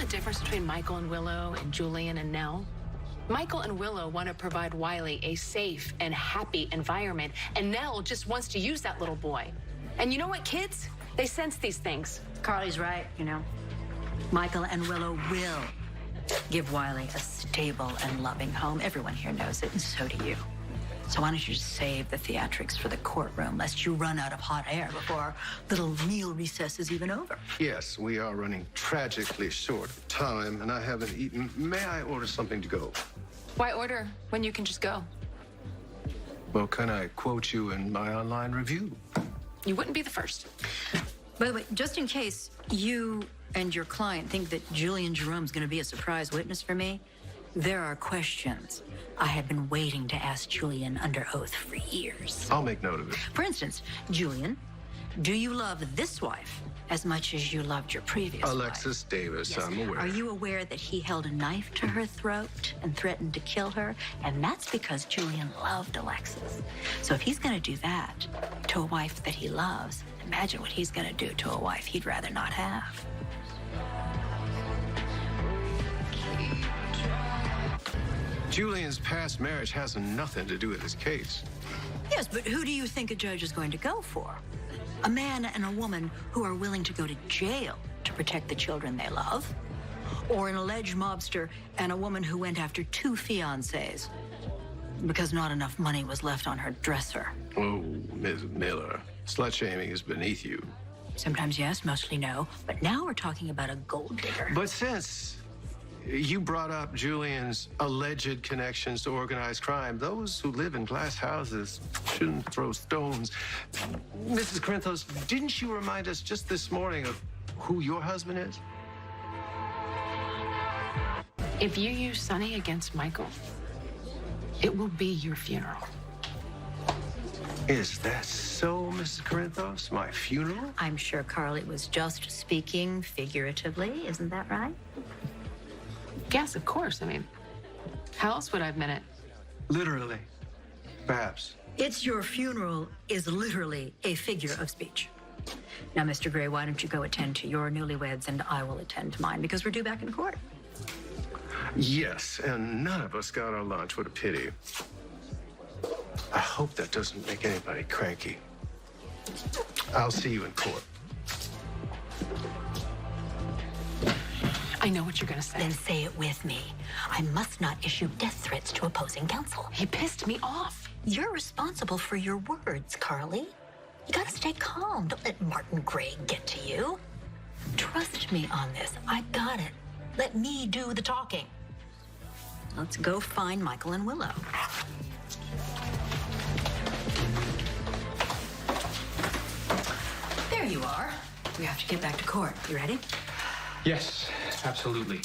the difference between Michael and Willow and Julian and Nell? Michael and Willow want to provide Wiley a safe and happy environment, and Nell just wants to use that little boy. And you know what, kids? They sense these things. Carly's right, you know. Michael and Willow will give Wiley a stable and loving home. Everyone here knows it, and so do you. So why don't you just save the theatrics for the courtroom, lest you run out of hot air before little meal recess is even over? Yes, we are running tragically short of time, and I haven't eaten. May I order something to go? Why order when you can just go? Well, can I quote you in my online review? You wouldn't be the first. By the way, just in case you and your client think that Julian Jerome's going to be a surprise witness for me, there are questions I have been waiting to ask Julian under oath for years. I'll make note of it. For instance, Julian, do you love this wife as much as you loved your previous Alexis wife? Davis, Yes. I'm aware. Are you aware that he held a knife to her throat and threatened to kill her? And that's because Julian loved Alexis. So if he's going to do that to a wife that he loves, imagine what he's going to do to a wife he'd rather not have. Julian's past marriage has nothing to do with this case. Yes, but who do you think a judge is going to go for? A man and a woman who are willing to go to jail to protect the children they love? Or an alleged mobster and a woman who went after 2 fiancés because not enough money was left on her dresser? Oh, Ms. Miller, slut-shaming is beneath you. Sometimes yes, mostly no. But now we're talking about a gold digger. But since you brought up Julian's alleged connections to organized crime, those who live in glass houses shouldn't throw stones. Mrs. Corinthos, didn't you remind us just this morning of who your husband is? If you use Sonny against Michael, it will be your funeral. Is that so, Mrs. Corinthos? My funeral? I'm sure Carly was just speaking figuratively. Isn't that right? Yes, of course. I mean, how else would I have meant it? Literally. Perhaps. It's your funeral is literally a figure of speech. Now, Mr. Gray, why don't you go attend to your newlyweds and I will attend to mine because we're due back in court. Yes, and none of us got our lunch. What a pity. I hope that doesn't make anybody cranky. I'll see you in court. I know what you're gonna say. Then say it with me. I must not issue death threats to opposing counsel. He pissed me off. You're responsible for your words, Carly. You gotta stay calm. Don't let Martin Gray get to you. Trust me on this. I got it. Let me do the talking. Let's go find Michael and Willow. There you are. We have to get back to court. You ready? Yes, absolutely.